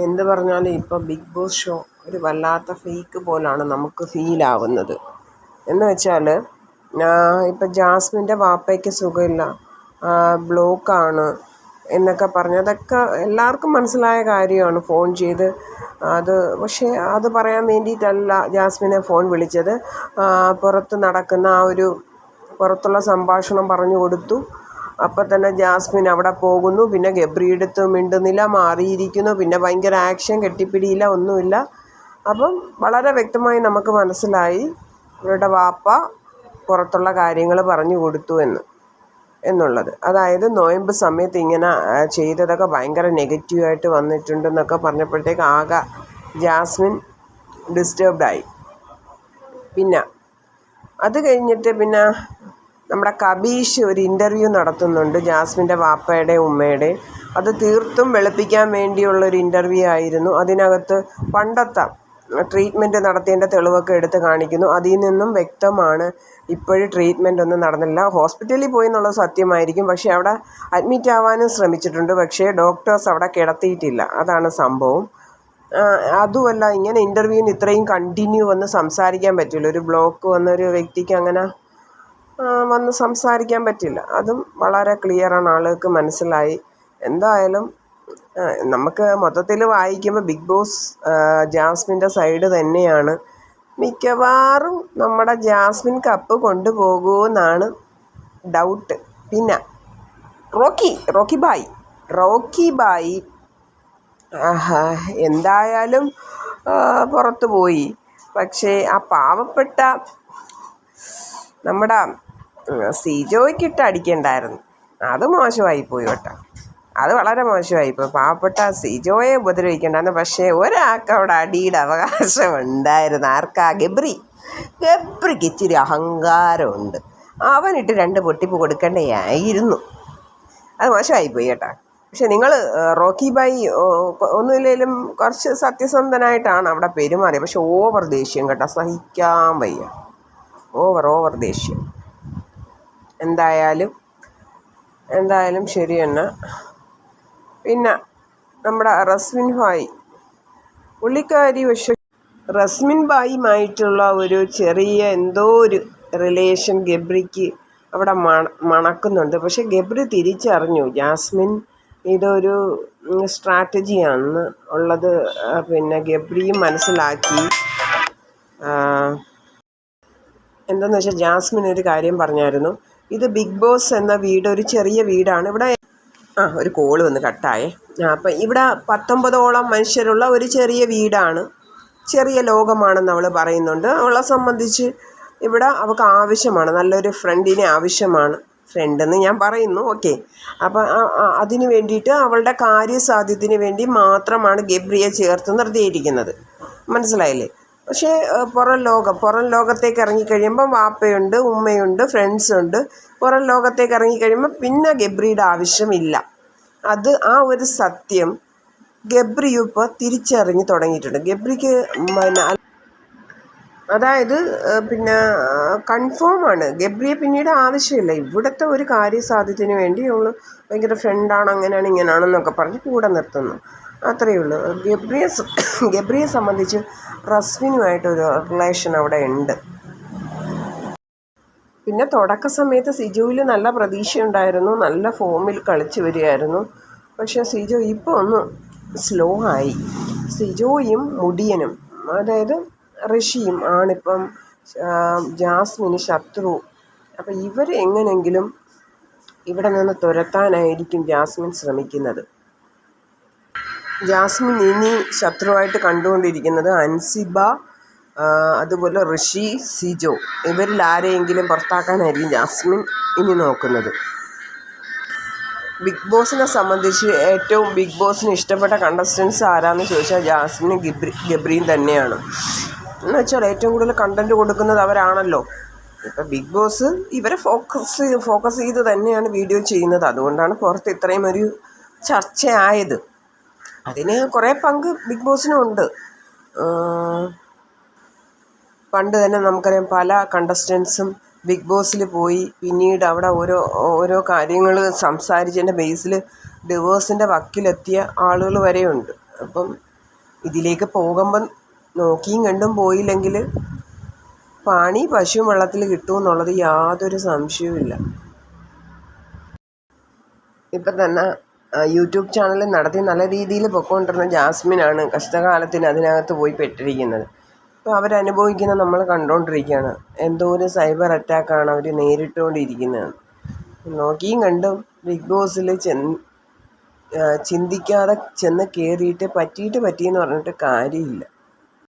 എന്ത് പറഞ്ഞാലും ഇപ്പോൾ ബിഗ് ബോസ് ഷോ ഒരു വല്ലാത്ത ഫേക്ക് പോലാണ് നമുക്ക് ഫീലാവുന്നത്. എന്ന് വെച്ചാൽ ഇപ്പം ജാസ്മിൻ്റെ വാപ്പയ്ക്ക് സുഖമില്ല, ബ്ലോക്കാണ് എന്നൊക്കെ പറഞ്ഞ് അതൊക്കെ എല്ലാവർക്കും മനസ്സിലായ കാര്യമാണ്. ഫോൺ ചെയ്ത് പക്ഷേ അത് പറയാൻ വേണ്ടിയിട്ടല്ല ജാസ്മിനെ ഫോൺ വിളിച്ചത്. പുറത്ത് നടക്കുന്ന പുറത്തുള്ള സംഭാഷണം പറഞ്ഞു കൊടുത്തു. അപ്പം തന്നെ ജാസ്മിൻ അവിടെ പോകുന്നു. പിന്നെ ഗബ്രിയെടുത്ത് മിണ്ടുന്നില്ല, മാറിയിരിക്കുന്നു. പിന്നെ ഭയങ്കര ആക്ഷൻ, കെട്ടിപ്പിടിയില്ല, ഒന്നുമില്ല. അപ്പം വളരെ വ്യക്തമായി നമുക്ക് മനസ്സിലായി ഇവരുടെ വാപ്പ പുറത്തുള്ള കാര്യങ്ങൾ പറഞ്ഞു കൊടുത്തു എന്നുള്ളത്. അതായത് നൊയമ്പ് സമയത്ത് ഇങ്ങനെ ചെയ്തതൊക്കെ ഭയങ്കര നെഗറ്റീവായിട്ട് വന്നിട്ടുണ്ടെന്നൊക്കെ പറഞ്ഞപ്പോഴത്തേക്ക് ആകെ ജാസ്മിൻ ഡിസ്റ്റർബ്ഡായി. പിന്നെ അത് കഴിഞ്ഞിട്ട് പിന്നെ നമ്മുടെ കബീഷ് ഒരു ഇൻ്റർവ്യൂ നടത്തുന്നുണ്ട് ജാസ്മിൻ്റെ വാപ്പയുടെയും ഉമ്മയുടെയും. അത് തീർത്തും വെളുപ്പിക്കാൻ വേണ്ടിയുള്ളൊരു ഇൻ്റർവ്യൂ ആയിരുന്നു. അതിനകത്ത് പണ്ടത്തെ ട്രീറ്റ്മെൻറ്റ് നടത്തിയതിൻ്റെ തെളിവൊക്കെ എടുത്ത് കാണിക്കുന്നു. അതിൽ നിന്നും വ്യക്തമാണ് ഇപ്പോഴും ട്രീറ്റ്മെൻ്റ് ഒന്നും നടന്നില്ല. ഹോസ്പിറ്റലിൽ പോയി എന്നുള്ളത് സത്യമായിരിക്കും, പക്ഷേ അവിടെ അഡ്മിറ്റ് ആവാനും ശ്രമിച്ചിട്ടുണ്ട്, പക്ഷേ ഡോക്ടേഴ്സ് അവിടെ കിടത്തിയിട്ടില്ല. അതാണ് സംഭവം. അതുമല്ല, ഇങ്ങനെ ഇൻ്റർവ്യൂവിന് ഇത്രയും കണ്ടിന്യൂ വന്ന് സംസാരിക്കാൻ പറ്റില്ല. ഒരു ബ്ലോക്ക് വന്നൊരു വ്യക്തിക്ക് അങ്ങനെ വന്ന് സംസാരിക്കാൻ പറ്റില്ല. അതും വളരെ ക്ലിയറാണ്, ആളുകൾക്ക് മനസ്സിലായി. എന്തായാലും നമുക്ക് മൊത്തത്തിൽ വായിക്കുമ്പോൾ ബിഗ് ബോസ് ജാസ്മിൻ്റെ സൈഡ് തന്നെയാണ്. മിക്കവാറും നമ്മുടെ ജാസ്മിൻ കപ്പ് കൊണ്ടുപോകുമെന്നാണ് ഡൗട്ട്. പിന്നെ റോക്കി ബായി എന്തായാലും പുറത്തു പോയി. പക്ഷേ ആ പാവപ്പെട്ട നമ്മുടെ സിജോയ്ക്കിട്ട് അടിക്കണ്ടായിരുന്നു. അത് മോശമായിപ്പോയി കേട്ടോ, അത് വളരെ മോശമായിപ്പോയി. പാവപ്പെട്ട സിജോയെ ഉപദ്രവിക്കണ്ടായിരുന്നു. പക്ഷേ ഒരാൾക്ക് അവിടെ അടിയുടെ അവകാശം ഉണ്ടായിരുന്നു. ആർക്കാ? ഗബ്രിക്ക് ഇച്ചിരി അഹങ്കാരമുണ്ട്. അവനിട്ട് 2 പൊട്ടിപ്പ് കൊടുക്കേണ്ടതായിരുന്നു. അത് മോശമായിപ്പോയി കേട്ടോ. പക്ഷെ നിങ്ങൾ റോക്കി ബായി ഒന്നുമില്ലെങ്കിലും കുറച്ച് സത്യസന്ധനായിട്ടാണ് അവിടെ പെരുമാറിയത്. പക്ഷെ ഓവർ ദേഷ്യം കേട്ടോ, സഹിക്കാൻ വയ്യ. ഓവർ ദേഷ്യം. എന്തായാലും ശരി തന്നെ. പിന്നെ നമ്മുടെ റസ്മിൻ ബായിയുമായിട്ടുള്ള ഒരു ചെറിയ എന്തോ ഒരു റിലേഷൻ ഗബ്രിക്ക് അവിടെ മണക്കുന്നുണ്ട്. പക്ഷെ ഗബ്രി തിരിച്ചറിഞ്ഞു ജാസ്മിൻ ഇതൊരു സ്ട്രാറ്റജിയാണ് ഉള്ളത്. പിന്നെ ഗബ്രിയും മനസ്സിലാക്കി. എന്താണെന്ന് വെച്ചാൽ ജാസ്മിൻ ഒരു കാര്യം പറഞ്ഞായിരുന്നു, ഇത് ബിഗ് ബോസ് എന്ന വീട് ഒരു ചെറിയ വീടാണ്. ഇവിടെ ഒരു കോള് വന്ന് കട്ടായേ. അപ്പം ഇവിടെ 19ഓളം മനുഷ്യരുള്ള ഒരു ചെറിയ വീടാണ്, ചെറിയ ലോകമാണെന്ന് അവൾ പറയുന്നുണ്ട്. അവളെ സംബന്ധിച്ച് ഇവിടെ അവൾക്ക് ആവശ്യമാണ്, നല്ലൊരു ഫ്രണ്ടിനെ ആവശ്യമാണ്. ഫ്രണ്ടെന്ന് ഞാൻ പറയുന്നു, ഓക്കെ. അപ്പം അതിന് വേണ്ടിയിട്ട് അവളുടെ കാര്യസാധ്യത്തിന് വേണ്ടി മാത്രമാണ് ഗബ്രിയെ ചേർത്ത് നിർത്തിയിരിക്കുന്നത്. മനസ്സിലായില്ലേ? പക്ഷേ പുറം ലോകത്തേക്ക് ഇറങ്ങിക്കഴിയുമ്പം വാപ്പയുണ്ട്, ഉമ്മയുണ്ട്, ഫ്രണ്ട്സുണ്ട്. പുറം ലോകത്തേക്ക് ഇറങ്ങിക്കഴിയുമ്പോൾ പിന്നെ ഗബ്രിയുടെ ആവശ്യമില്ല. ആ ഒരു സത്യം ഗബ്രി ഇപ്പോൾ തിരിച്ചറിഞ്ഞ് തുടങ്ങിയിട്ടുണ്ട്. ഗബ്രിക്ക് അതായത് പിന്നെ കൺഫേമാണ് ഗബ്രിയെ പിന്നീട് ആവശ്യമില്ല. ഇവിടുത്തെ ഒരു കാര്യസാധ്യത്തിന് വേണ്ടി അവൾ ഭയങ്കര ഫ്രണ്ടാണ്, അങ്ങനെയാണ് ഇങ്ങനെയാണെന്നൊക്കെ പറഞ്ഞ് കൂടെ നിർത്തുന്നു, അത്രയേ ഉള്ളൂ. ഗബ്രിയെ സംബന്ധിച്ച് റസ്മിനുമായിട്ടൊരു റിലേഷൻ അവിടെ ഉണ്ട്. പിന്നെ തുടക്ക സമയത്ത് സിജോയിൽ നല്ല പ്രതീക്ഷയുണ്ടായിരുന്നു, നല്ല ഫോമിൽ കളിച്ച് വരികയായിരുന്നു. പക്ഷേ സിജോ ഇപ്പോൾ ഒന്ന് സ്ലോ ആയി. സിജോയും മുടിയനും, അതായത് ഋഷിയും ആണിപ്പം ജാസ്മിന് ശത്രു. അപ്പം ഇവർ എങ്ങനെയെങ്കിലും ഇവിടെ നിന്ന് തുരത്താനായിരിക്കും ജാസ്മിൻ ശ്രമിക്കുന്നത്. ജാസ്മിൻ ഇനി ശത്രുവായിട്ട് കണ്ടുകൊണ്ടിരിക്കുന്നത് അൻസിബ, അതുപോലെ ഋഷി, സിജോ. ഇവരിൽ ആരെയെങ്കിലും പുറത്താക്കാനായിരിക്കും ജാസ്മിൻ ഇനി നോക്കുന്നത്. ബിഗ് ബോസിനെ സംബന്ധിച്ച് ഏറ്റവും ബിഗ് ബോസിന് ഇഷ്ടപ്പെട്ട കണ്ടസ്റ്റൻസ് ആരാന്ന് ചോദിച്ചാൽ ജാസ്മിനും ഗബ്രിയും തന്നെയാണ്. എന്ന് വെച്ചാൽ ഏറ്റവും കൂടുതൽ കണ്ടൻറ്റ് കൊടുക്കുന്നത് അവരാണല്ലോ. ഇപ്പം ബിഗ് ബോസ് ഇവരെ ഫോക്കസ് ചെയ്ത് തന്നെയാണ് വീഡിയോ ചെയ്യുന്നത്. അതുകൊണ്ടാണ് പുറത്ത് ഇത്രയും ഒരു ചർച്ചയായത്. അതിന് കുറേ പങ്ക് ബിഗ് ബോസിനും ഉണ്ട്. പണ്ട് തന്നെ നമുക്കറിയാം, പല കണ്ടസ്റ്റൻസും ബിഗ് ബോസിൽ പോയി പിന്നീട് അവിടെ ഓരോ കാര്യങ്ങൾ സംസാരിച്ചതിൻ്റെ ബേസിൽ ഡിവോഴ്സിൻ്റെ വക്കിലെത്തിയ ആളുകൾ വരെയുണ്ട്. അപ്പം ഇതിലേക്ക് പോകുമ്പം നോക്കിയും കണ്ടും പോയില്ലെങ്കിൽ പാണി പശുവും വെള്ളത്തിൽ കിട്ടുമെന്നുള്ളത് യാതൊരു സംശയവുമില്ല. ഇപ്പം തന്നെ യൂട്യൂബ് ചാനൽ നടത്തി നല്ല രീതിയിൽ പൊയ്ക്കൊണ്ടിരുന്ന ജാസ്മിനാണ് കഷ്ടകാലത്തിന് അതിനകത്ത് പോയി പെട്ടിരിക്കുന്നത്. ഇപ്പോൾ അവരനുഭവിക്കുന്ന നമ്മൾ കണ്ടുകൊണ്ടിരിക്കുകയാണ്. എന്തോ ഒരു സൈബർ അറ്റാക്കാണ് അവർ നേരിട്ടുകൊണ്ടിരിക്കുന്നത്. നോക്കിയും കണ്ടും ബിഗ് ബോസിൽ ചിന്തിക്കാതെ ചെന്ന് കയറിയിട്ട് പറ്റിയെന്ന് പറഞ്ഞിട്ട് കാര്യമില്ല.